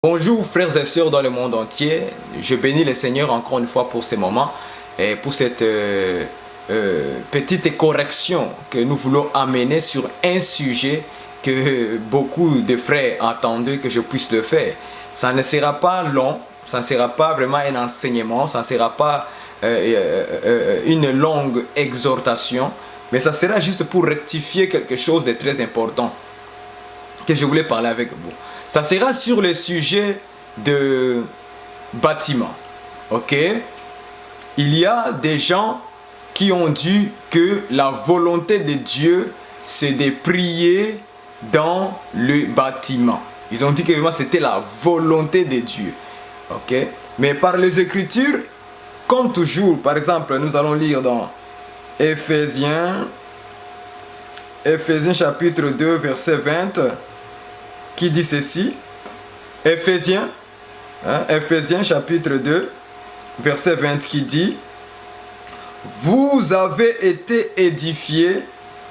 Bonjour frères et sœurs dans le monde entier, je bénis le Seigneur encore une fois pour ce moment et pour cette petite correction que nous voulons amener sur un sujet que beaucoup de frères attendaient que je puisse le faire. Ça ne sera pas long, ça ne sera pas vraiment un enseignement, ça ne sera pas une longue exhortation, mais ça sera juste pour rectifier quelque chose de très important que je voulais parler avec vous. Ça sera sur le sujet de bâtiment. Ok? Il y a des gens qui ont dit que la volonté de Dieu, c'est de prier dans le bâtiment. Ils ont dit que c'était la volonté de Dieu. Ok? Mais par les Écritures, comme toujours, par exemple, nous allons lire dans Éphésiens chapitre 2, verset 20, qui dit ceci. Éphésiens chapitre 2, verset 20 qui dit: vous avez été édifiés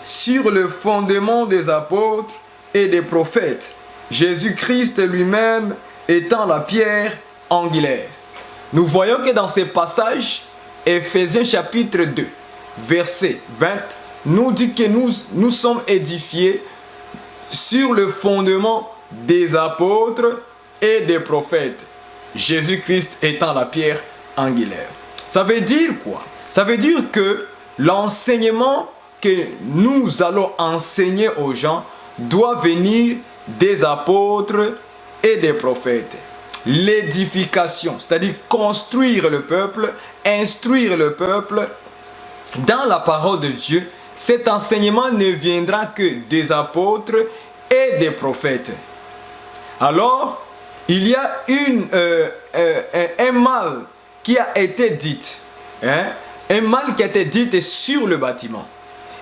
sur le fondement des apôtres et des prophètes, Jésus-Christ lui-même étant la pierre angulaire. Nous voyons que dans ces passages, Éphésiens chapitre 2, verset 20, nous dit que nous sommes édifiés sur le fondement des apôtres et des prophètes, Jésus-Christ étant la pierre angulaire. Ça veut dire quoi? Ça veut dire que l'enseignement que nous allons enseigner aux gens doit venir des apôtres et des prophètes. L'édification, c'est-à-dire construire le peuple, instruire le peuple dans la parole de Dieu, cet enseignement ne viendra que des apôtres et des prophètes. Alors, il y a un mal qui a été dit, un mal qui a été dit sur le bâtiment.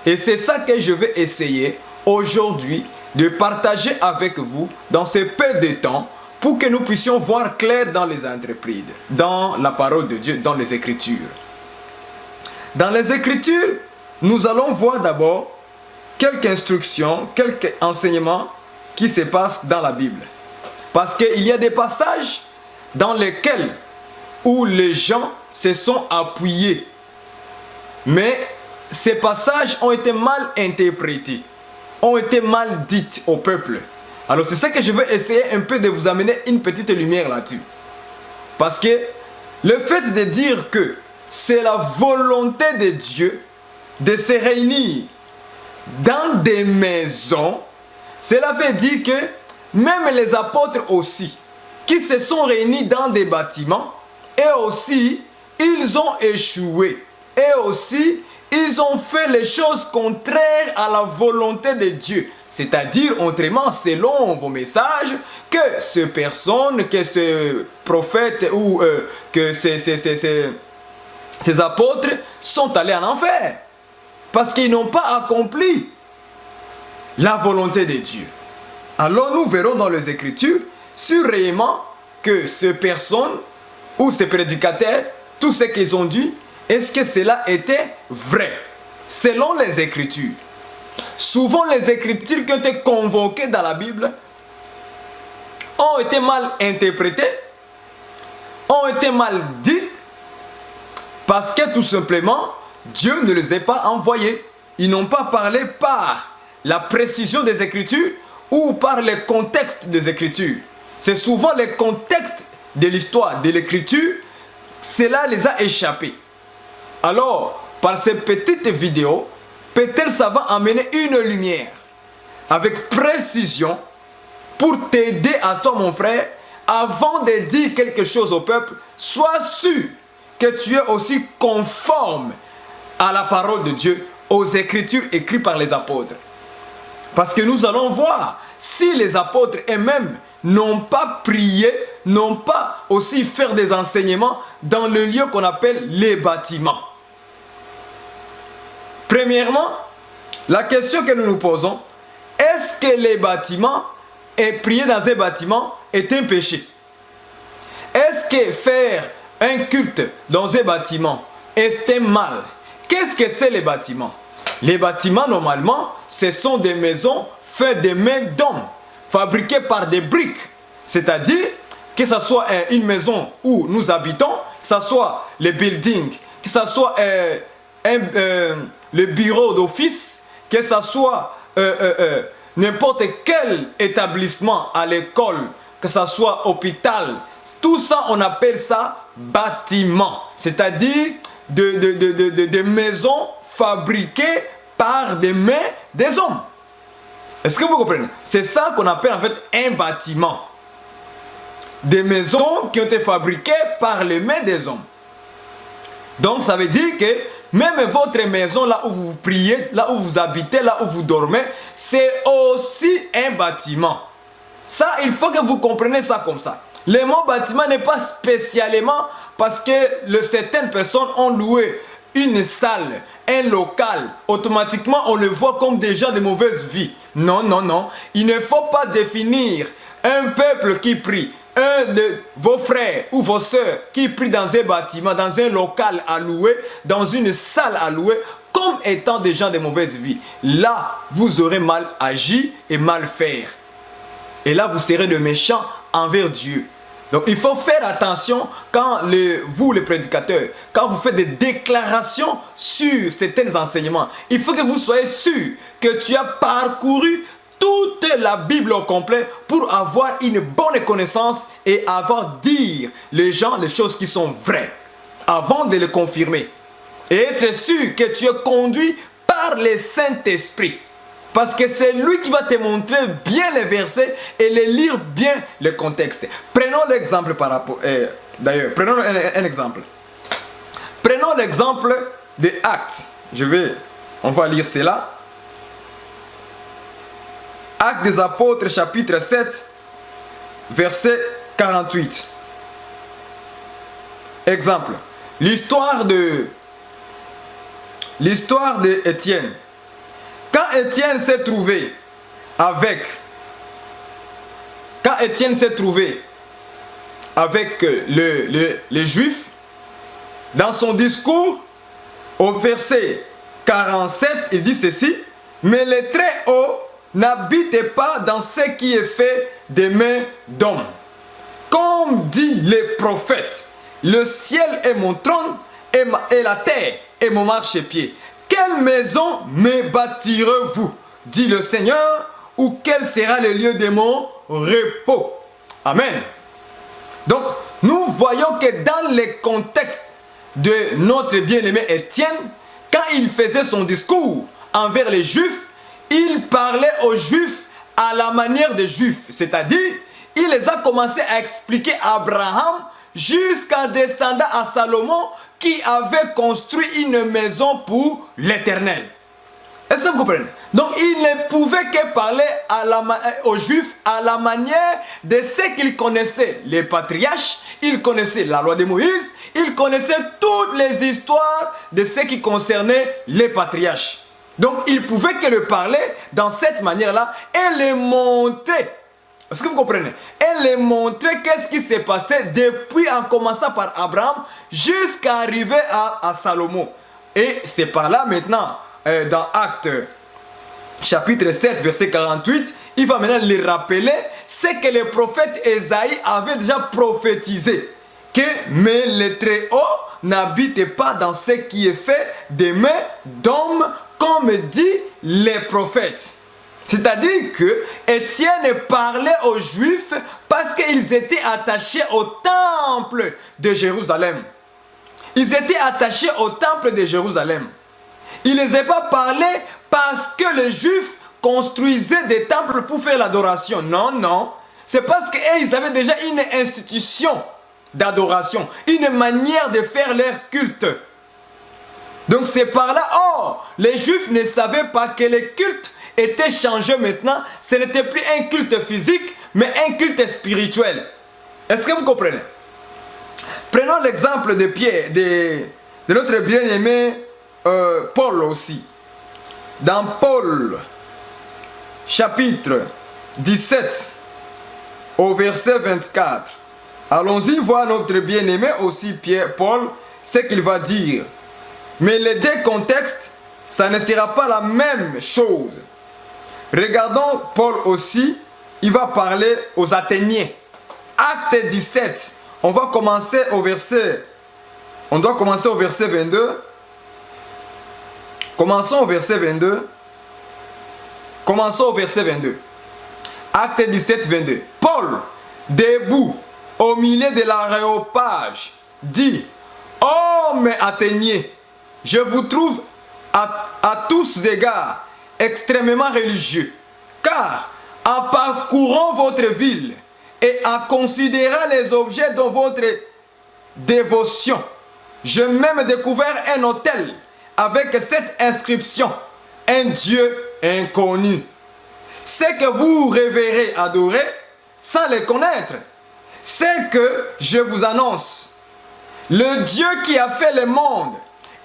Et c'est ça que je vais essayer aujourd'hui de partager avec vous dans ce peu de temps pour que nous puissions voir clair dans les entreprises, dans la parole de Dieu, dans les Écritures. Dans les Écritures, nous allons voir d'abord quelques instructions, quelques enseignements qui se passent dans la Bible. Parce qu'il y a des passages dans lesquels où les gens se sont appuyés. Mais ces passages ont été mal interprétés, ont été mal dits au peuple. Alors c'est ça que je vais essayer un peu de vous amener une petite lumière là-dessus. Parce que le fait de dire que c'est la volonté de Dieu de se réunir dans des maisons, cela veut dire que même les apôtres aussi, qui se sont réunis dans des bâtiments, et aussi, ils ont échoué. Et aussi, ils ont fait les choses contraires à la volonté de Dieu. C'est-à-dire, autrement, selon vos messages, que ces personnes, que ces prophètes ou que ces apôtres sont allés en enfer. Parce qu'ils n'ont pas accompli la volonté de Dieu. Alors nous verrons dans les Écritures sûrement que ces personnes ou ces prédicateurs, tout ce qu'ils ont dit, est-ce que cela était vrai? Selon les Écritures. Souvent les Écritures qui ont été convoquées dans la Bible ont été mal interprétées, ont été mal dites, parce que tout simplement, Dieu ne les a pas envoyées. Ils n'ont pas parlé par la précision des Écritures ou par le contexte des Écritures. C'est souvent le contexte de l'histoire, de l'Écriture, cela les a échappés. Alors, par ces petites vidéos, peut-être ça va amener une lumière avec précision pour t'aider à toi, mon frère, avant de dire quelque chose au peuple, sois sûr que tu es aussi conforme à la parole de Dieu, aux Écritures écrites par les apôtres. Parce que nous allons voir si les apôtres eux-mêmes n'ont pas prié, n'ont pas aussi fait des enseignements dans le lieu qu'on appelle les bâtiments. Premièrement, la question que nous nous posons, est-ce que les bâtiments et prier dans un bâtiment est un péché? Est-ce que faire un culte dans un bâtiment est un mal? Qu'est-ce que c'est les bâtiments? Les bâtiments, normalement, ce sont des maisons faites de mains d'hommes, fabriquées par des briques. C'est-à-dire, que ce soit une maison où nous habitons, que ce soit les buildings, que ce soit le bureau d'office, que ce soit n'importe quel établissement à l'école, que ce soit hôpital, tout ça on appelle ça bâtiment, c'est-à-dire des maisons fabriquées par des mains des hommes. Est-ce que vous comprenez? C'est ça qu'on appelle en fait un bâtiment. Des maisons qui ont été fabriquées par les mains des hommes. Donc ça veut dire que même votre maison, là où vous priez, là où vous habitez, là où vous dormez, c'est aussi un bâtiment. Ça, il faut que vous compreniez ça comme ça. Le mot bâtiment n'est pas spécialement parce que certaines personnes ont loué une salle, un local. Automatiquement, on le voit comme des gens de mauvaise vie. Non, non, non. Il ne faut pas définir un peuple qui prie, un de vos frères ou vos sœurs qui prient dans un bâtiment, dans un local à louer, dans une salle à louer, comme étant des gens de mauvaise vie. Là, vous aurez mal agi et mal faire. Et là, vous serez de méchants envers Dieu. Donc, il faut faire attention quand vous, les prédicateurs, quand vous faites des déclarations sur certains enseignements. Il faut que vous soyez sûr que tu as parcouru toute la Bible au complet pour avoir une bonne connaissance et dire les gens les choses qui sont vraies avant de les confirmer. Et être sûr que tu es conduit par le Saint-Esprit. Parce que c'est lui qui va te montrer bien les versets et les lire bien le contexte. Prenons l'exemple par rapport... D'ailleurs, prenons un exemple. Prenons l'exemple de Actes. On va lire cela. Actes des Apôtres, chapitre 7, verset 48. Exemple. L'histoire de Étienne. Quand Étienne s'est trouvé avec les Juifs, dans son discours, au verset 47, il dit ceci: mais les Très-Hauts n'habitent pas dans ce qui est fait des mains d'hommes. Comme dit les prophètes, le ciel est mon trône et la terre est mon marchepied. Quelle maison me bâtirez-vous, dit le Seigneur, ou quel sera le lieu de mon repos? Amen. Donc, nous voyons que dans le contexte de notre bien-aimé Étienne, quand il faisait son discours envers les Juifs, il parlait aux Juifs à la manière des Juifs. C'est-à-dire, il les a commencé à expliquer à Abraham jusqu'en descendant à Salomon qui avait construit une maison pour l'Éternel. Est-ce que vous comprenez? Donc il ne pouvait que parler aux Juifs à la manière de ce qu'ils connaissaient. Les patriarches, ils connaissaient la loi de Moïse, ils connaissaient toutes les histoires de ce qui concernait les patriarches. Donc il pouvait que le parler dans cette manière-là et les montrer. Est-ce que vous comprenez? Elle les montrait qu'est-ce qui s'est passé depuis en commençant par Abraham jusqu'à arriver à Salomon. Et c'est par là maintenant, dans Actes chapitre 7, verset 48, il va maintenant les rappeler ce que le prophète Ésaïe avait déjà prophétisé. Que mais les Très-Hauts n'habitent pas dans ce qui est fait des mains d'hommes, comme dit les prophètes. C'est-à-dire que Étienne parlait aux Juifs parce qu'ils étaient attachés au temple de Jérusalem. Ils étaient attachés au temple de Jérusalem. Il ne les a pas parlé parce que les Juifs construisaient des temples pour faire l'adoration. Non, non. C'est parce qu'ils avaient déjà une institution d'adoration, une manière de faire leur culte. Donc c'est par là, les Juifs ne savaient pas que le culte était changé maintenant. Ce n'était plus un culte physique, mais un culte spirituel. Est-ce que vous comprenez? Prenons l'exemple de Pierre, de notre bien-aimé Paul aussi. Dans Paul, chapitre 17, au verset 24. Allons-y voir notre bien-aimé aussi Paul, ce qu'il va dire. Mais les deux contextes, ça ne sera pas la même chose. Regardons Paul aussi, il va parler aux Athéniens. Acte 17. On va commencer au verset. On doit commencer au verset 22. Commençons au verset 22. Commençons au verset 22. Acte 17, 22. Paul, debout au milieu de l'aréopage, dit: Hommes athéniens, je vous trouve à tous égards extrêmement religieux, car en parcourant votre ville et en considérant les objets de votre dévotion, j'ai même découvert un autel avec cette inscription: un Dieu inconnu. C'est que vous révérez, adorez, sans les connaître. C'est que je vous annonce. Le Dieu qui a fait le monde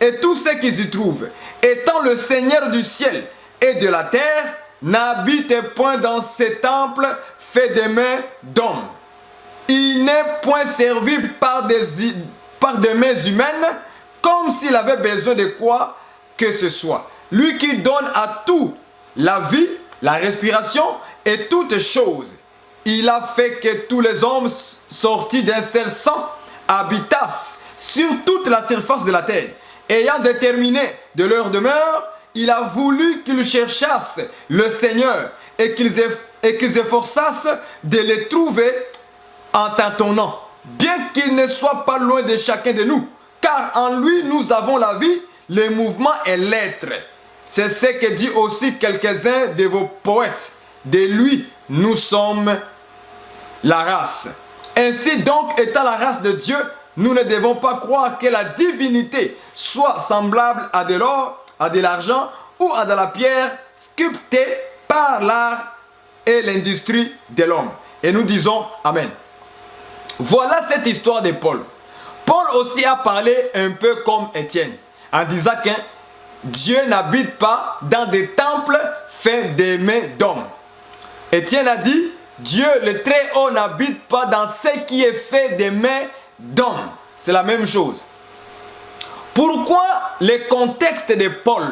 et tout ce qui s'y trouve, étant le Seigneur du ciel et de la terre, n'habite point dans ces temples faits des mains d'hommes. Il n'est point servi par des mains humaines, comme s'il avait besoin de quoi que ce soit. Lui qui donne à tout la vie, la respiration et toutes choses. Il a fait que tous les hommes sortis d'un seul sang habitassent sur toute la surface de la terre. Ayant déterminé de leur demeure, il a voulu qu'ils cherchassent le Seigneur et qu'ils efforçassent de le trouver en tâtonnant, bien qu'il ne soit pas loin de chacun de nous, car en lui nous avons la vie, le mouvement et l'être. C'est ce que dit aussi quelques-uns de vos poètes. De lui, nous sommes la race. Ainsi donc, étant la race de Dieu, nous ne devons pas croire que la divinité soit semblable à de l'or, à de l'argent ou à de la pierre sculptée par l'art et l'industrie de l'homme. Et nous disons Amen. Voilà cette histoire de Paul. Paul aussi a parlé un peu comme Étienne, en disant que Dieu n'habite pas dans des temples faits des mains d'hommes. Étienne a dit: Dieu le Très-Haut n'habite pas dans ce qui est fait des mains d'hommes. C'est la même chose. Pourquoi le contexte de Paul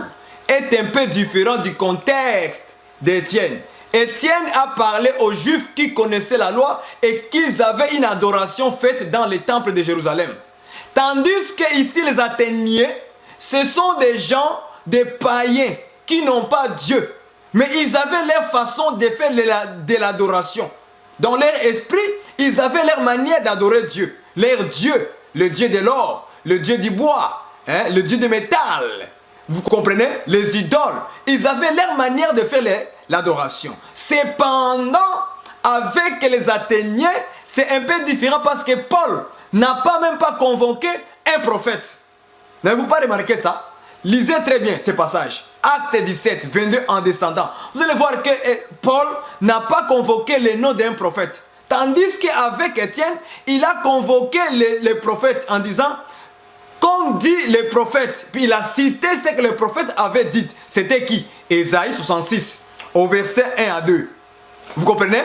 est un peu différent du contexte d'Étienne? Étienne a parlé aux Juifs qui connaissaient la loi et qu'ils avaient une adoration faite dans les temples de Jérusalem. Tandis que ici les Athéniens, ce sont des gens, des païens qui n'ont pas Dieu. Mais ils avaient leur façon de faire de l'adoration. Dans leur esprit, ils avaient leur manière d'adorer Dieu. Leur Dieu, le Dieu de l'or, le Dieu du bois, le Dieu du métal. Vous comprenez? Les idoles. Ils avaient leur manière de faire l'adoration. Cependant, avec les Athéniens, c'est un peu différent parce que Paul n'a même pas convoqué un prophète. N'avez-vous pas remarqué ça? Lisez très bien ce passage. Acte 17, 22 en descendant. Vous allez voir que Paul n'a pas convoqué le nom d'un prophète. Tandis qu'avec Étienne, il a convoqué les prophètes en disant, comme dit les prophètes, puis il a cité ce que les prophètes avaient dit. C'était qui? Ésaïe 66, au verset 1 à 2. Vous comprenez?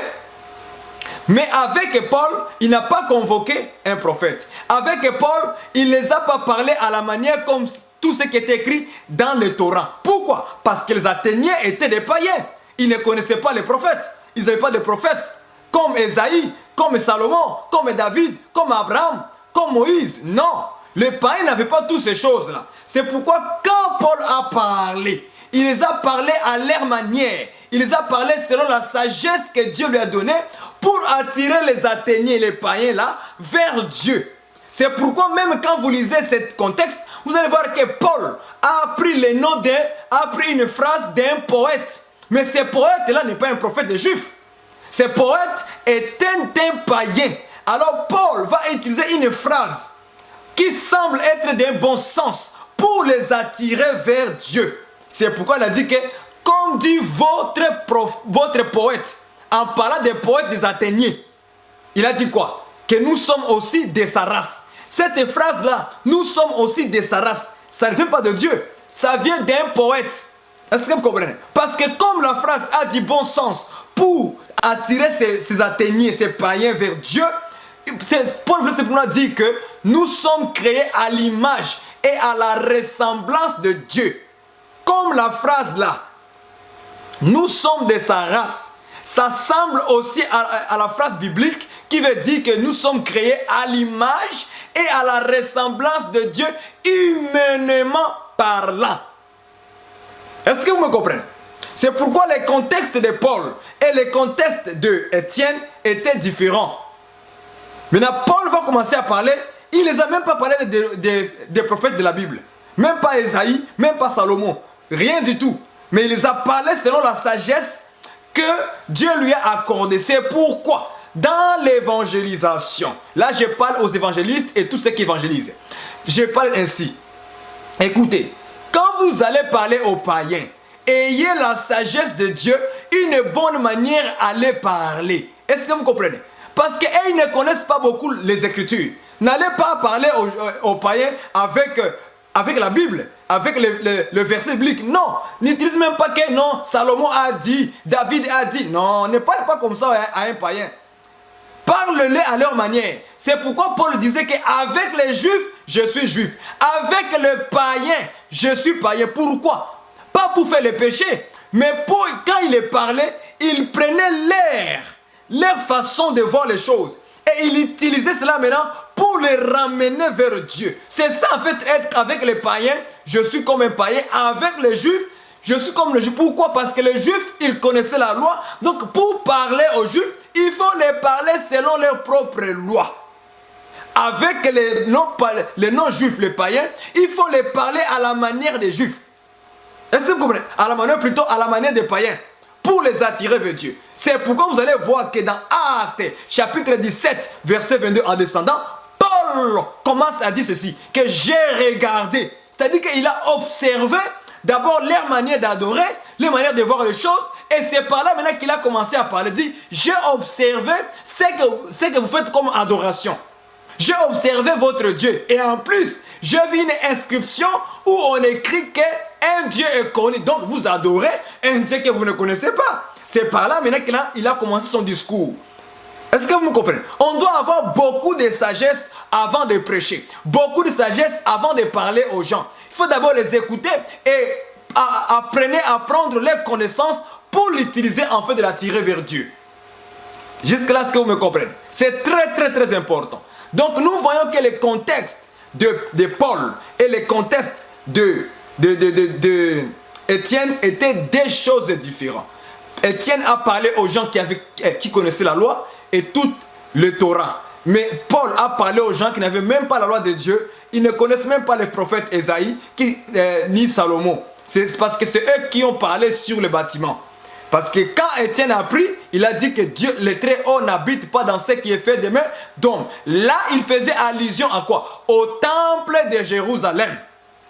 Mais avec Paul, il n'a pas convoqué un prophète. Avec Paul, il ne les a pas parlé à la manière comme tout ce qui est écrit dans le Torah. Pourquoi? Parce que les Athéniens étaient des païens. Ils ne connaissaient pas les prophètes. Ils n'avaient pas de prophètes. Comme Ésaïe, comme Salomon, comme David, comme Abraham, comme Moïse. Non. Les païens n'avaient pas toutes ces choses-là. C'est pourquoi quand Paul a parlé, il les a parlé à leur manière. Il les a parlé selon la sagesse que Dieu lui a donnée pour attirer les Athéniens et les païens là vers Dieu. C'est pourquoi même quand vous lisez ce contexte, vous allez voir que Paul a pris le nom a pris une phrase d'un poète. Mais ce poète-là n'est pas un prophète des Juifs. Ce poète est un païen. Alors Paul va utiliser une phrase qui semble être d'un bon sens pour les attirer vers Dieu. C'est pourquoi il a dit que, comme dit votre poète, en parlant des poètes des Athéniens, il a dit quoi? Que nous sommes aussi de sa race. Cette phrase-là, nous sommes aussi de sa race, ça ne vient pas de Dieu, ça vient d'un poète. Est-ce que vous comprenez? Parce que comme la phrase a du bon sens pour attirer ces Athéniens, ces païens vers Dieu, Paul veut simplement dire que nous sommes créés à l'image et à la ressemblance de Dieu. Comme la phrase là, nous sommes de sa race, ça semble aussi à la phrase biblique qui qui veut dire que nous sommes créés à l'image et à la ressemblance de Dieu, humainement parlant. Est-ce que vous me comprenez? C'est pourquoi les contextes de Paul et les contextes de Étienne étaient différents. Maintenant, Paul va commencer à parler, il ne les a même pas parlé des prophètes de la Bible. Même pas Ésaïe, même pas Salomon. Rien du tout. Mais il les a parlé selon la sagesse que Dieu lui a accordée. C'est pourquoi, dans l'évangélisation, là je parle aux évangélistes et tous ceux qui évangélisent. Je parle ainsi. Écoutez, quand vous allez parler aux païens, ayez la sagesse de Dieu, une bonne manière à les parler. Est-ce que vous comprenez? Parce qu'ils ne connaissent pas beaucoup les Écritures. N'allez pas parler aux païens avec la Bible, avec le verset biblique. Non, n'utilisez même pas que non, Salomon a dit, David a dit. Non, ne parle pas comme ça à un païen. Parle-les à leur manière. C'est pourquoi Paul disait qu'avec les Juifs, je suis juif. Avec le païen, je suis païen. Pourquoi? Pas pour faire les péchés, mais quand il parlait, il prenait leur façon de voir les choses. Et il utilisait cela maintenant pour les ramener vers Dieu. C'est ça en fait, être avec les païens, je suis comme un païen. Avec les Juifs, je suis comme le Juif. Pourquoi? Parce que les Juifs, ils connaissaient la loi. Donc pour parler aux Juifs, il faut les parler selon leurs propres lois. Avec les non-juifs, les païens, il faut les parler à la manière des Juifs. Est-ce que vous comprenez? À la manière, plutôt à la manière des païens. Pour les attirer vers Dieu. C'est pourquoi vous allez voir que dans Actes, chapitre 17, verset 22, en descendant, Paul commence à dire ceci, que j'ai regardé. C'est-à-dire qu'il a observé d'abord leur manière d'adorer, leur manière de voir les choses, et c'est par là maintenant qu'il a commencé à parler. Il dit, j'ai observé ce que vous faites comme adoration. J'ai observé votre Dieu. Et en plus, j'ai vu une inscription où on écrit qu'un Dieu est connu. Donc vous adorez un Dieu que vous ne connaissez pas. C'est par là maintenant qu'il a commencé son discours. Est-ce que vous me comprenez? On doit avoir beaucoup de sagesse avant de prêcher. Beaucoup de sagesse avant de parler aux gens. Il faut d'abord les écouter et apprenez à prendre les connaissances pour l'utiliser en fait de l'attirer vers Dieu. Jusque-là, est-ce que vous me comprenez? C'est très très très important. Donc nous voyons que les contextes de Paul et les contextes de Étienne étaient des choses différentes. Étienne a parlé aux gens qui connaissaient la loi et tout le Torah. Mais Paul a parlé aux gens qui n'avaient même pas la loi de Dieu. Ils ne connaissent même pas les prophètes Ésaïe ni Salomon. C'est parce que c'est eux qui ont parlé sur le bâtiment. Parce que quand Étienne a pris, il a dit que Dieu, le Très-Haut, n'habite pas dans ce qui est fait de main d'homme. Là, il faisait allusion à quoi? Au temple de Jérusalem.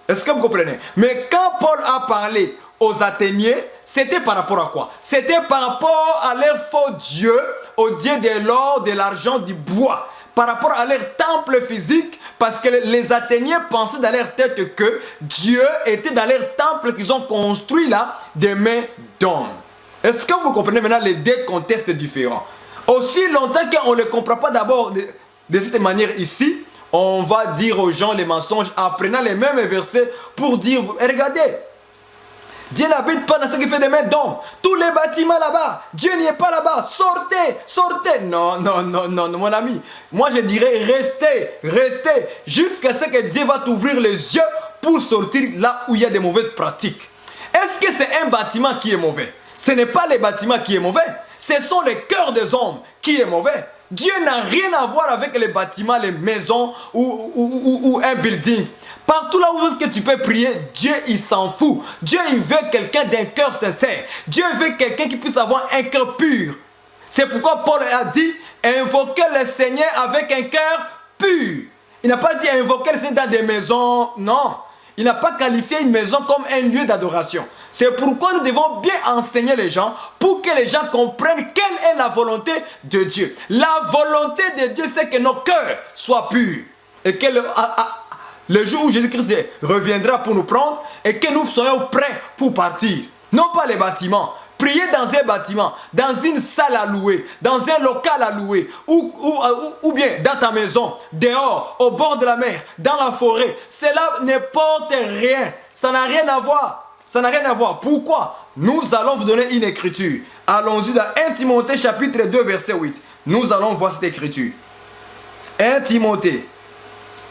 Est-ce que vous comprenez? Mais quand Paul a parlé aux Athéniens, c'était par rapport à quoi? C'était par rapport à leur faux dieu, au dieu de l'or, de l'argent, du bois. Par rapport à leur temple physique, parce que les Athéniens pensaient dans leur tête que Dieu était dans leur temple qu'ils ont construit là, des mains d'hommes. Est-ce que vous comprenez maintenant les deux contextes différents? Aussi longtemps qu'on ne les comprend pas d'abord de cette manière ici, on va dire aux gens les mensonges en prenant les mêmes versets pour dire, regardez, Dieu n'habite pas dans ce qui fait des mains d'hommes. Tous les bâtiments là-bas, Dieu n'y est pas là-bas. Sortez, sortez. Non, non, non, non, mon ami. Moi je dirais, restez, jusqu'à ce que Dieu va t'ouvrir les yeux pour sortir là où il y a des mauvaises pratiques. Est-ce que c'est un bâtiment qui est mauvais? Ce n'est pas les bâtiments qui est mauvais. Ce sont les cœurs des hommes qui est mauvais. Dieu n'a rien à voir avec les bâtiments, les maisons ou un building. Partout là où tu peux prier, Dieu il s'en fout. Dieu il veut quelqu'un d'un cœur sincère. Dieu veut quelqu'un qui puisse avoir un cœur pur. C'est pourquoi Paul a dit, invoquez le Seigneur avec un cœur pur. Il n'a pas dit invoquer le Seigneur dans des maisons, non. Il n'a pas qualifié une maison comme un lieu d'adoration. C'est pourquoi nous devons bien enseigner les gens pour que les gens comprennent quelle est la volonté de Dieu. La volonté de Dieu, c'est que nos cœurs soient purs. Et que le jour où Jésus-Christ reviendra pour nous prendre et que nous soyons prêts pour partir. Non pas les bâtiments. Prier dans un bâtiment, dans une salle à louer, dans un local à louer, ou bien dans ta maison, dehors, au bord de la mer, dans la forêt. Cela n'importe rien. Ça n'a rien à voir. Ça n'a rien à voir. Pourquoi? Nous allons vous donner une écriture. Allons-y dans 1 Timothée chapitre 2 verset 8. nous allons voir cette écriture. 1 Timothée.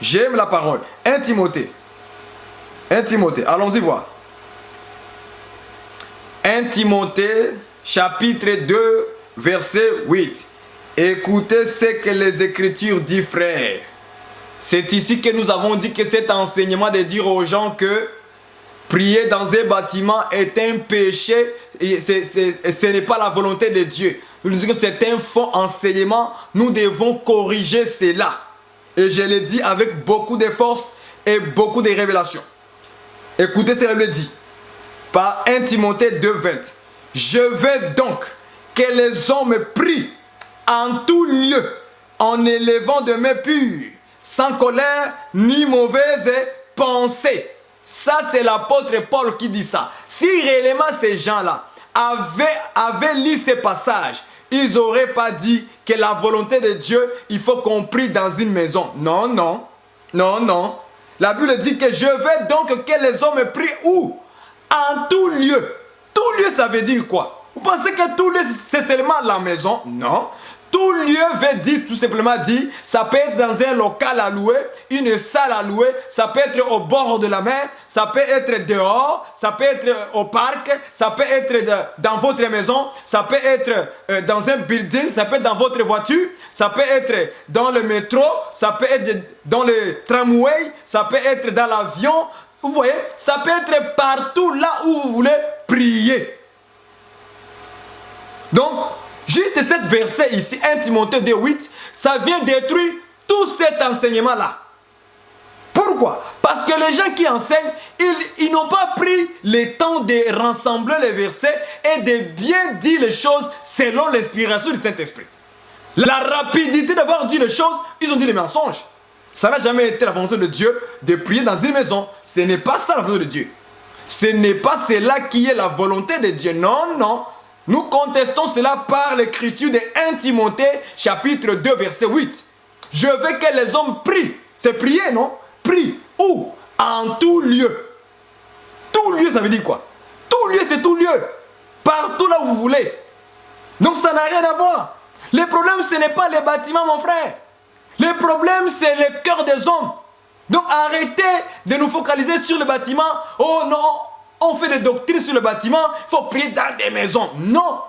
J'aime la parole. 1 Timothée. 1 Timothée. Allons-y voir. 1 Timothée, chapitre 2, verset 8. Écoutez ce que les Écritures disent, frères. C'est ici que nous avons dit que cet enseignement de dire aux gens que prier dans un bâtiment est un péché, et ce n'est pas la volonté de Dieu. Nous disons que c'est un faux enseignement, nous devons corriger cela. Et je le dis avec beaucoup de force et beaucoup de révélations. Écoutez ce que la Bible dit. Par 1 Timothée 2,20. Je veux donc que les hommes prient en tout lieu, en élevant de mains pures, sans colère ni mauvaise pensée. Ça, c'est l'apôtre Paul qui dit ça. Si réellement ces gens-là avaient lu ces passages, ils n'auraient pas dit que la volonté de Dieu, il faut qu'on prie dans une maison. Non, non, non, non. La Bible dit que je veux donc que les hommes prient où? En tout lieu. Tout lieu, ça veut dire quoi? Vous pensez que tout lieu, c'est seulement la maison? Non. Tout lieu veut dire, tout simplement dire, ça peut être dans un local à louer, une salle à louer, ça peut être au bord de la mer, ça peut être dehors, ça peut être au parc, ça peut être dans votre maison, ça peut être dans un building, ça peut être dans votre voiture, ça peut être dans le métro, ça peut être dans le tramway, ça peut être dans l'avion. Vous voyez, ça peut être partout là où vous voulez prier. Donc, juste cet verset ici, 1 Timothée 2,8, ça vient détruire tout cet enseignement-là. Pourquoi? Parce que les gens qui enseignent, ils n'ont pas pris le temps de rassembler les versets et de bien dire les choses selon l'inspiration du Saint-Esprit. La rapidité d'avoir dit les choses, ils ont dit les mensonges. Ça n'a jamais été la volonté de Dieu de prier dans une maison. Ce n'est pas ça la volonté de Dieu. Ce n'est pas cela qui est la volonté de Dieu. Non, non. Nous contestons cela par l'écriture de 1 Timothée, chapitre 2, verset 8. Je veux que les hommes prient. C'est prier, non? Prient. Où? En tout lieu. Tout lieu, ça veut dire quoi? Tout lieu, c'est tout lieu. Partout là où vous voulez. Donc ça n'a rien à voir. Le problème, ce n'est pas les bâtiments, mon frère. Le problème, c'est le cœur des hommes. Donc arrêtez de nous focaliser sur le bâtiment. Oh non, on fait des doctrines sur le bâtiment, il faut prier dans des maisons. Non.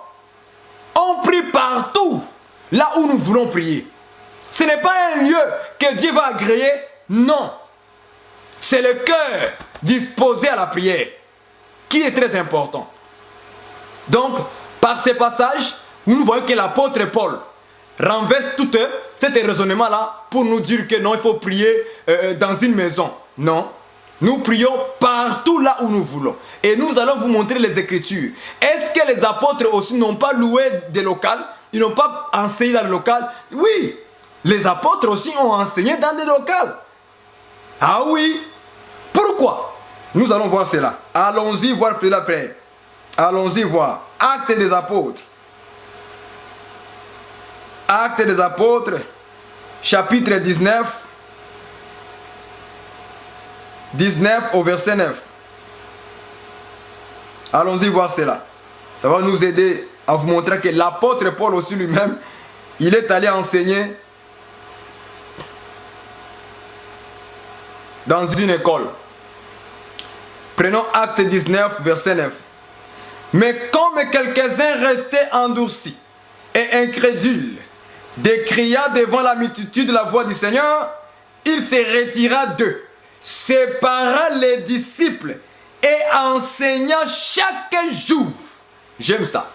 On prie partout, là où nous voulons prier. Ce n'est pas un lieu que Dieu va agréer. Non. C'est le cœur disposé à la prière qui est très important. Donc, par ces passages, nous voyons que l'apôtre Paul renverse tout cet raisonnement-là pour nous dire que non, il faut prier dans une maison. Non. Nous prions partout là où nous voulons. Et nous allons vous montrer les Écritures. Est-ce que les apôtres aussi n'ont pas loué des locales? Ils n'ont pas enseigné dans le local? Oui. Les apôtres aussi ont enseigné dans des locales. Ah oui. Pourquoi? Nous allons voir cela. Allons-y voir cela, frère. Allons-y voir. Actes des apôtres. Actes des apôtres, chapitre 19. 19 au verset 9. Allons-y voir cela. Ça va nous aider à vous montrer que l'apôtre Paul aussi lui-même, il est allé enseigner dans une école. Prenons Acte 19, verset 9. Mais comme quelques-uns restaient endurcis et incrédules, décria devant la multitude la voix du Seigneur, il se retira d'eux, sépara les disciples et enseigna chaque jour. J'aime ça.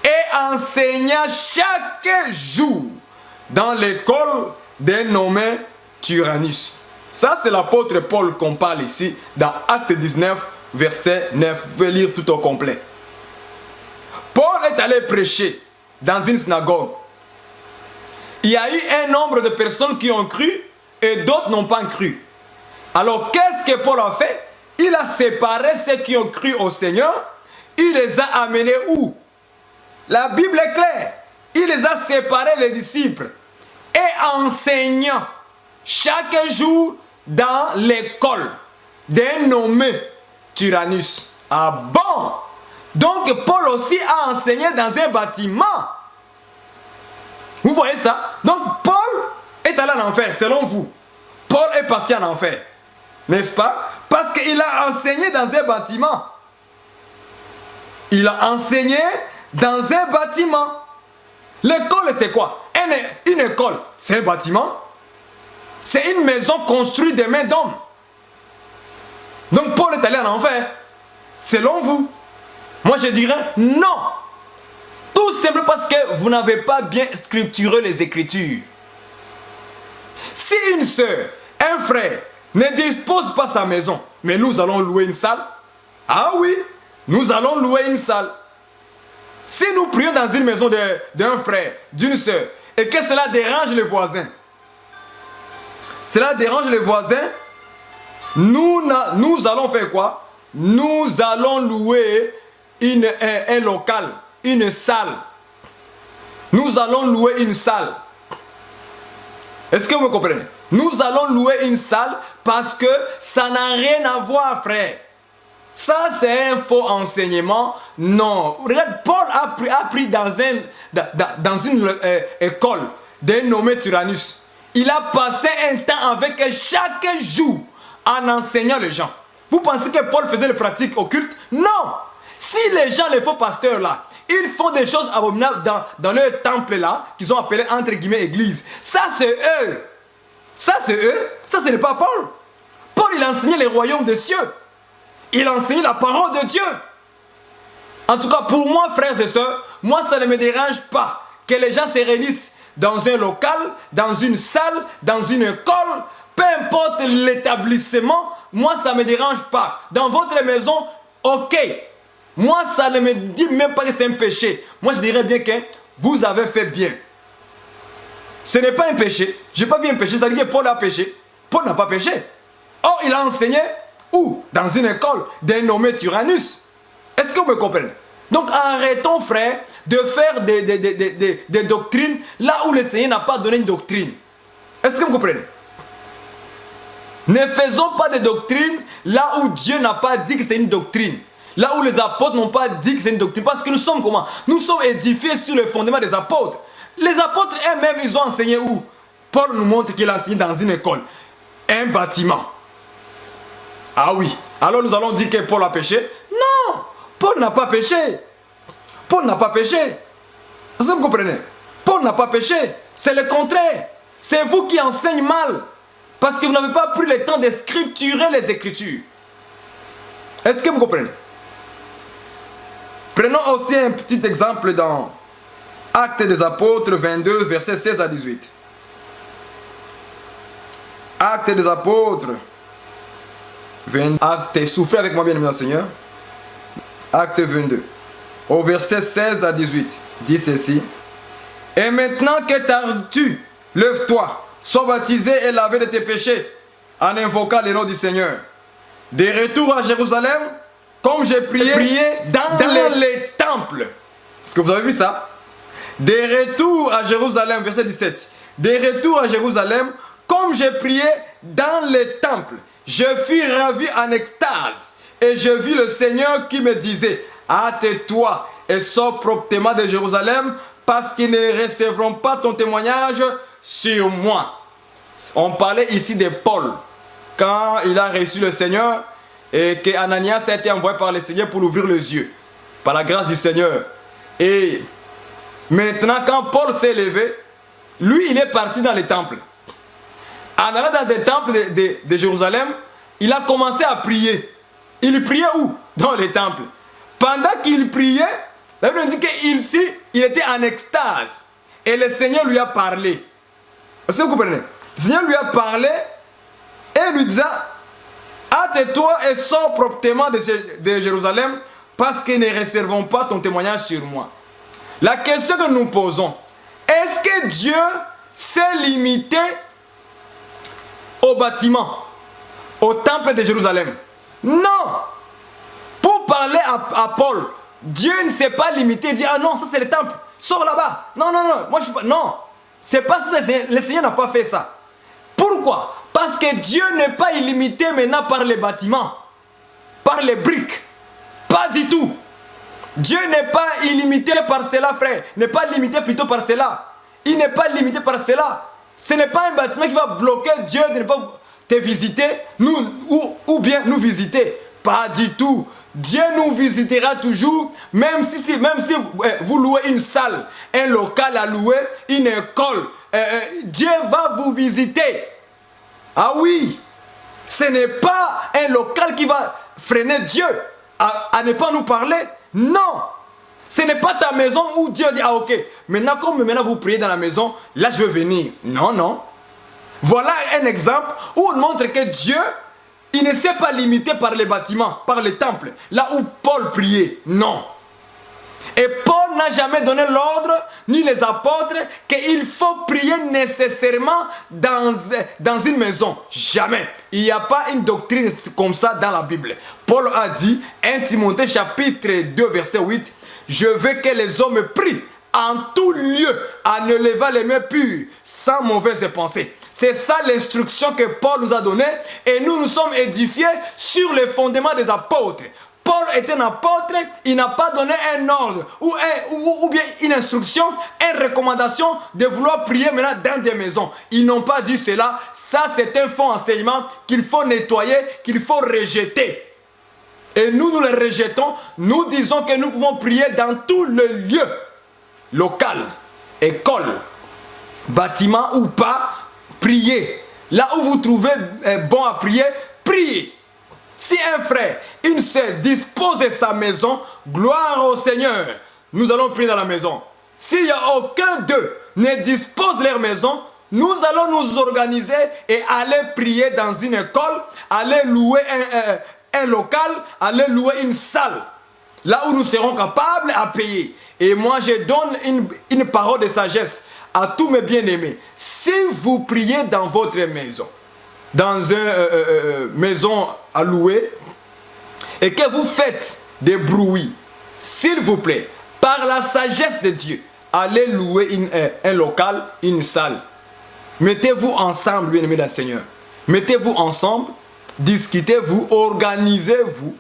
Et enseigna chaque jour dans l'école d'un nommé Tyrannus. Ça, c'est l'apôtre Paul qu'on parle ici dans Acte 19, verset 9. Vous pouvez lire tout au complet. Paul est allé prêcher dans une synagogue. Il y a eu un nombre de personnes qui ont cru et d'autres n'ont pas cru. Alors, qu'est-ce que Paul a fait? Il a séparé ceux qui ont cru au Seigneur. Il les a amenés où? La Bible est claire. Il les a séparés, les disciples. Et enseignant chaque jour dans l'école d'un nommé Tyrannus. Ah bon? Donc, Paul aussi a enseigné dans un bâtiment. Vous voyez ça? Donc Paul est allé en enfer, selon vous. Paul est parti en enfer. N'est-ce pas? Parce qu'il a enseigné dans un bâtiment. Il a enseigné dans un bâtiment. L'école, c'est quoi? Une école, c'est un bâtiment. C'est une maison construite des mains d'hommes. Donc Paul est allé en enfer. Selon vous. Moi je dirais non. Tout simplement parce que vous n'avez pas bien scripturé les Écritures. Si une soeur, un frère ne dispose pas sa maison, mais nous allons louer une salle. Ah oui, nous allons louer une salle. Si nous prions dans une maison d'un frère, d'une soeur, et que cela dérange les voisins, cela dérange les voisins, nous allons faire quoi? Nous allons louer un local, une salle. Nous allons louer une salle. Est-ce que vous me comprenez? Nous allons louer une salle parce que ça n'a rien à voir, frère. Ça, c'est un faux enseignement. Non. Regarde, Paul a pris dans une école d'un nommé Tyrannus. Il a passé un temps avec chaque jour en enseignant les gens. Vous pensez que Paul faisait les pratiques occultes? Non. Si les gens, les faux pasteurs là, ils font des choses abominables dans leur temple là, qu'ils ont appelé entre guillemets église, ça c'est eux. Ça c'est eux. Ça ce n'est pas Paul. Paul il enseignait les royaumes des cieux. Il enseignait la parole de Dieu. En tout cas pour moi frères et sœurs, moi ça ne me dérange pas que les gens se réunissent dans un local, dans une salle, dans une école, peu importe l'établissement, moi ça ne me dérange pas. Dans votre maison, ok. Moi, ça ne me dit même pas que c'est un péché. Moi, je dirais bien que vous avez fait bien. Ce n'est pas un péché. Je n'ai pas vu un péché. Ça veut dire que Paul a péché. Paul n'a pas péché. Or, il a enseigné où? Dans une école d'un nommé Tyrannus. Est-ce que vous me comprenez? Donc, arrêtons, frère, de faire des doctrines là où le Seigneur n'a pas donné une doctrine. Est-ce que vous comprenez? Ne faisons pas de doctrines là où Dieu n'a pas dit que c'est une doctrine. Là où les apôtres n'ont pas dit que c'est une doctrine. Parce que nous sommes comment? Nous sommes édifiés sur le fondement des apôtres. Les apôtres eux-mêmes, ils ont enseigné où? Paul nous montre qu'il a enseigné dans une école. Un bâtiment. Ah oui. Alors nous allons dire que Paul a péché? Non. Paul n'a pas péché. Paul n'a pas péché. Est-ce que vous comprenez? Paul n'a pas péché. C'est le contraire. C'est vous qui enseignez mal. Parce que vous n'avez pas pris le temps de scripturer les Écritures. Est-ce que vous comprenez? Prenons aussi un petit exemple dans Actes des Apôtres 22, versets 16 à 18. Actes des Apôtres 22. Actes, souffrez avec moi bien aimé Seigneur. Acte 22. Au verset 16 à 18. Dit ceci. Et maintenant que t'as-tu, lève-toi, sois baptisé et lavé de tes péchés, en invoquant le nom du Seigneur. De retour à Jérusalem, comme j'ai prié dans les temples. Est-ce que vous avez vu ça? Des retours à Jérusalem, verset 17. Des retours à Jérusalem, comme j'ai prié dans les temples. Je fus ravi en extase. Et je vis le Seigneur qui me disait, hâte-toi et sors promptement de Jérusalem, parce qu'ils ne recevront pas ton témoignage sur moi. On parlait ici de Paul. Quand il a reçu le Seigneur, et que Ananias a été envoyé par le Seigneur pour l'ouvrir les yeux, par la grâce du Seigneur. Et maintenant, quand Paul s'est levé, lui, il est parti dans les temples. En allant dans des temples de Jérusalem, il a commencé à prier. Il priait où? Dans les temples. Pendant qu'il priait, la Bible dit qu'il était en extase. Et le Seigneur lui a parlé. Est-ce que vous comprenez? Le Seigneur lui a parlé et lui disait, hâte-toi et sors promptement de Jérusalem, parce qu'ils ne recevront pas ton témoignage sur moi. La question que nous posons, est-ce que Dieu s'est limité au bâtiment, au temple de Jérusalem? Non. Pour parler à Paul, Dieu ne s'est pas limité et dit, ah non, ça c'est le temple, sors là-bas. Non, non, non, moi je suis pas... Non, c'est pas ça, le Seigneur n'a pas fait ça. Pourquoi? Parce que Dieu n'est pas illimité maintenant par les bâtiments, par les briques. Pas du tout. Dieu n'est pas illimité par cela, frère. N'est pas limité plutôt par cela. il n'est pas limité par cela. Ce n'est pas un bâtiment qui va bloquer Dieu de ne pas te visiter, ou bien nous visiter. Pas du tout. Dieu nous visitera toujours, même si vous louez une salle, un local à louer, une école. Dieu va vous visiter. Ah oui, ce n'est pas un local qui va freiner Dieu à ne pas nous parler. Non, ce n'est pas ta maison où Dieu dit, ah ok, maintenant comme maintenant vous priez dans la maison, là je vais venir. Non, non. Voilà un exemple où on montre que Dieu, il ne s'est pas limité par les bâtiments, par les temples, là où Paul priait. Non. Et Paul n'a jamais donné l'ordre, ni les apôtres, qu'il faut prier nécessairement dans une maison. Jamais. Il n'y a pas une doctrine comme ça dans la Bible. Paul a dit, 1 Timothée chapitre 2 verset 8, « Je veux que les hommes prient en tout lieu, à ne lever les mains pures, sans mauvaises pensées. » C'est ça l'instruction que Paul nous a donnée et nous nous sommes édifiés sur les fondements des apôtres. Paul est un apôtre, il n'a pas donné un ordre ou bien une instruction, une recommandation de vouloir prier maintenant dans des maisons. Ils n'ont pas dit cela. Ça, c'est un faux enseignement qu'il faut nettoyer, qu'il faut rejeter. Et nous le rejetons. Nous disons que nous pouvons prier dans tout le lieu, local, école, bâtiment ou pas, prier. Là où vous trouvez bon à prier, priez. Si un frère, une sœur dispose de sa maison, gloire au Seigneur, nous allons prier dans la maison. S'il n'y a aucun d'eux ne dispose de leur maison, nous allons nous organiser et aller prier dans une école, aller louer un local, aller louer une salle, là où nous serons capables à payer. Et moi, je donne une parole de sagesse à tous mes bien-aimés. Si vous priez dans votre maison, dans une maison à louer, et que vous faites des bruits, s'il vous plaît, par la sagesse de Dieu, allez louer un local, une salle. Mettez-vous ensemble, bien-aimés du Seigneur. Mettez-vous ensemble, discutez-vous, organisez-vous,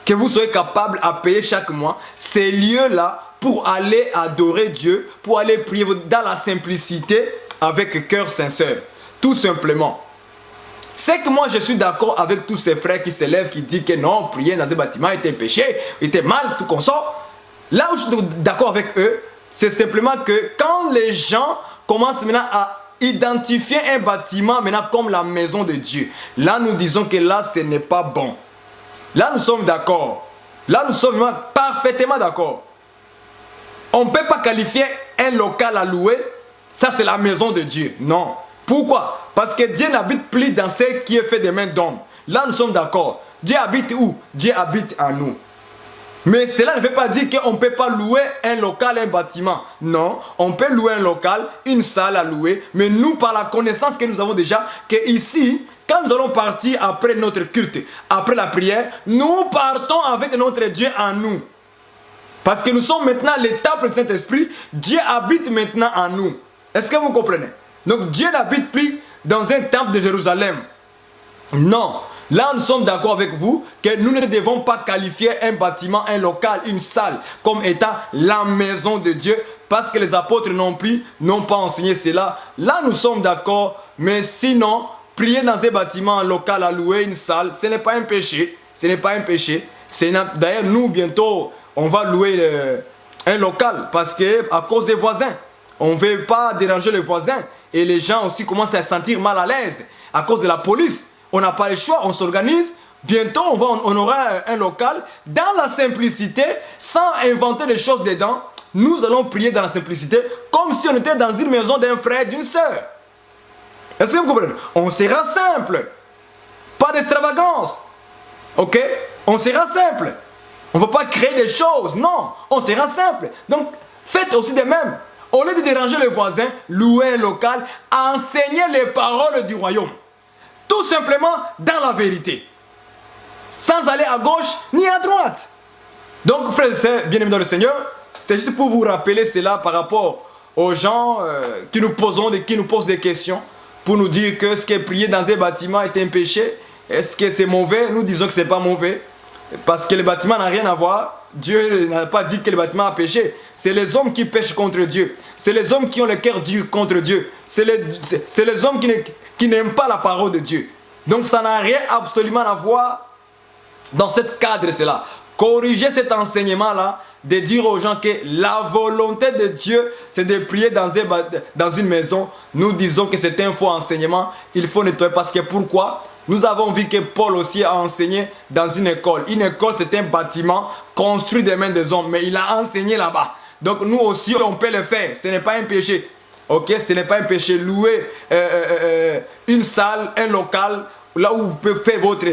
que vous soyez capable à payer chaque mois ces lieux-là pour aller adorer Dieu, pour aller prier dans la simplicité, avec cœur sincère. Tout simplement. C'est que moi je suis d'accord avec tous ces frères qui s'élèvent, qui disent que non, prier dans un bâtiment était un péché, était mal, tout comme ça. Là où je suis d'accord avec eux, c'est simplement que quand les gens commencent maintenant à identifier un bâtiment maintenant comme la maison de Dieu, là nous disons que là ce n'est pas bon. Là nous sommes d'accord. Là nous sommes parfaitement d'accord. On ne peut pas qualifier un local à louer, ça c'est la maison de Dieu. Non. Pourquoi? Parce que Dieu n'habite plus dans ce qui est fait des mains d'hommes. Là nous sommes d'accord. Dieu habite où? Dieu habite en nous. Mais cela ne veut pas dire qu'on ne peut pas louer un local, un bâtiment. Non, on peut louer un local, une salle à louer. Mais nous, par la connaissance que nous avons déjà, que ici, quand nous allons partir après notre culte, après la prière, nous partons avec notre Dieu en nous. Parce que nous sommes maintenant les temples du Saint-Esprit. Dieu habite maintenant en nous. Est-ce que vous comprenez? Donc Dieu n'habite plus dans un temple de Jérusalem. Non. Là, nous sommes d'accord avec vous que nous ne devons pas qualifier un bâtiment, un local, une salle comme étant la maison de Dieu parce que les apôtres non plus n'ont pas enseigné cela. Là, nous sommes d'accord, mais sinon, prier dans un bâtiment, un local à louer, une salle, ce n'est pas un péché. Ce n'est pas un péché. D'ailleurs, nous, bientôt, on va louer un local parce que à cause des voisins. On ne veut pas déranger les voisins et les gens aussi commencent à se sentir mal à l'aise à cause de la police. On n'a pas le choix, on s'organise. Bientôt, on aura un local dans la simplicité, sans inventer les choses dedans. Nous allons prier dans la simplicité, comme si on était dans une maison d'un frère, d'une sœur. Est-ce que vous comprenez? On sera simple. Pas d'extravagance. Ok? On sera simple. On ne va pas créer des choses. Non, on sera simple. Donc, faites aussi de même. Au lieu de déranger les voisins, louer un local, enseignez les paroles du royaume. Tout simplement dans la vérité. Sans aller à gauche ni à droite. Donc, frères et sœurs, bien-aimés dans le Seigneur, c'était juste pour vous rappeler cela par rapport aux gens qui nous posent des questions pour nous dire que ce qui est prié dans un bâtiment est un péché. Est-ce que c'est mauvais? Nous disons que ce n'est pas mauvais. Parce que le bâtiment n'a rien à voir. Dieu n'a pas dit que le bâtiment a péché. C'est les hommes qui pêchent contre Dieu. C'est les hommes qui ont le cœur dur contre Dieu. C'est les hommes qui n'aiment pas la parole de Dieu. Donc ça n'a rien absolument à voir dans ce cadre, cela. Corriger cet enseignement-là, de dire aux gens que la volonté de Dieu, c'est de prier dans une maison. Nous disons que c'est un faux enseignement. Il faut nettoyer parce que pourquoi? Nous avons vu que Paul aussi a enseigné dans une école. Une école, c'est un bâtiment construit des mains des hommes, mais il a enseigné là-bas. Donc nous aussi, on peut le faire. Ce n'est pas un péché. Ok, ce n'est pas un péché. Louer une salle, un local, là où vous pouvez faire votre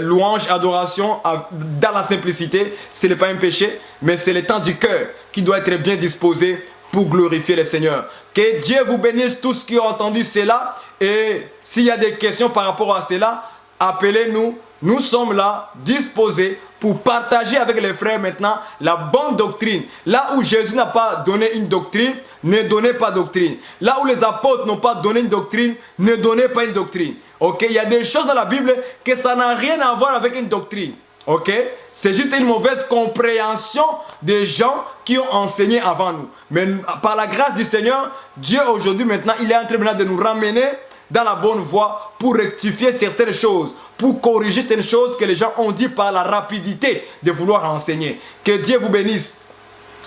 louange, adoration dans la simplicité, ce n'est pas un péché, mais c'est le temps du cœur qui doit être bien disposé pour glorifier le Seigneur. Que Dieu vous bénisse tous qui ont entendu cela. Et s'il y a des questions par rapport à cela, appelez-nous. Nous sommes là, disposés pour partager avec les frères maintenant la bonne doctrine. Là où Jésus n'a pas donné une doctrine, ne donnez pas doctrine. Là où les apôtres n'ont pas donné une doctrine, ne donnez pas une doctrine. Ok, il y a des choses dans la Bible que ça n'a rien à voir avec une doctrine. Ok, c'est juste une mauvaise compréhension des gens qui ont enseigné avant nous. Mais par la grâce du Seigneur, Dieu aujourd'hui maintenant, il est en train de nous ramener dans la bonne voie pour rectifier certaines choses, pour corriger certaines choses que les gens ont dit par la rapidité de vouloir enseigner. Que Dieu vous bénisse.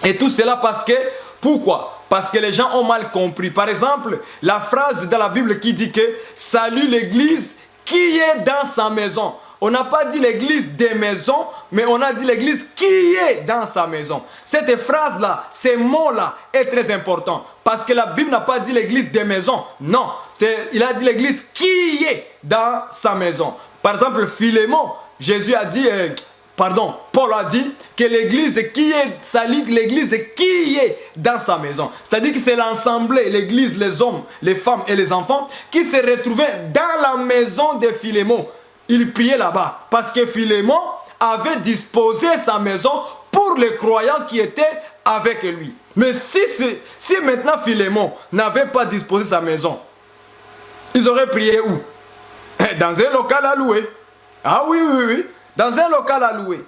Et tout cela parce que, pourquoi? Parce que les gens ont mal compris. Par exemple, la phrase dans la Bible qui dit que « Salue l'église qui est dans sa maison ». On n'a pas dit l'église des maisons, mais on a dit l'église qui est dans sa maison. Cette phrase-là, ces mots-là est très important. Parce que la Bible n'a pas dit l'église des maisons. Non, il a dit l'église qui est dans sa maison. Par exemple, Philémon, Jésus a dit, Paul a dit que l'église qui est salie, l'église qui est dans sa maison. C'est-à-dire que c'est l'ensemble, l'église, les hommes, les femmes et les enfants qui se retrouvaient dans la maison de Philémon. Il priait là-bas parce que Philémon avait disposé sa maison pour les croyants qui étaient avec lui. Mais si maintenant Philémon n'avait pas disposé sa maison, ils auraient prié où? Dans un local à louer. Ah oui, dans un local à louer.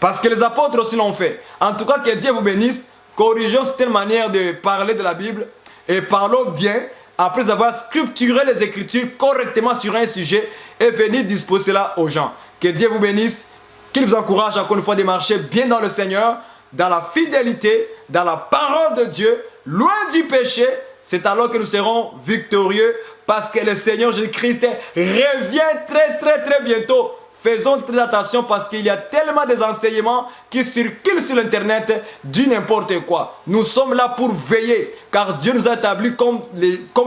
Parce que les apôtres aussi l'ont fait. En tout cas, que Dieu vous bénisse. Corrigeons cette manière de parler de la Bible et parlons bien après avoir scripturé les Écritures correctement sur un sujet et venir disposer cela aux gens. Que Dieu vous bénisse, qu'il vous encourage encore une fois de marcher bien dans le Seigneur, dans la fidélité, dans la parole de Dieu, loin du péché. C'est alors que nous serons victorieux parce que le Seigneur Jésus-Christ revient très bientôt. Faisons très attention parce qu'il y a tellement des enseignements qui circulent sur l'internet du n'importe quoi. Nous sommes là pour veiller car Dieu nous a établis comme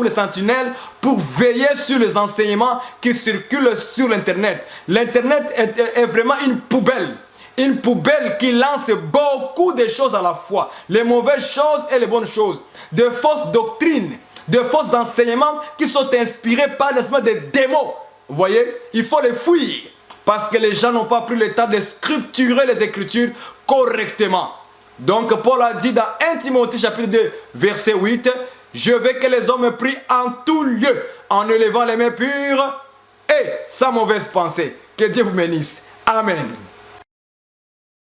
les sentinelles pour veiller sur les enseignements qui circulent sur l'internet. L'internet est vraiment une poubelle. Une poubelle qui lance beaucoup de choses à la fois. Les mauvaises choses et les bonnes choses. De fausses doctrines, de faux enseignements qui sont inspirés par des démons. Vous voyez, il faut les fuir. Parce que les gens n'ont pas pris le temps de scripturer les Écritures correctement. Donc Paul a dit dans 1 Timothée chapitre 2 verset 8, « Je veux que les hommes prient en tout lieu, en élevant les mains pures et sans mauvaise pensée. » Que Dieu vous bénisse. Amen.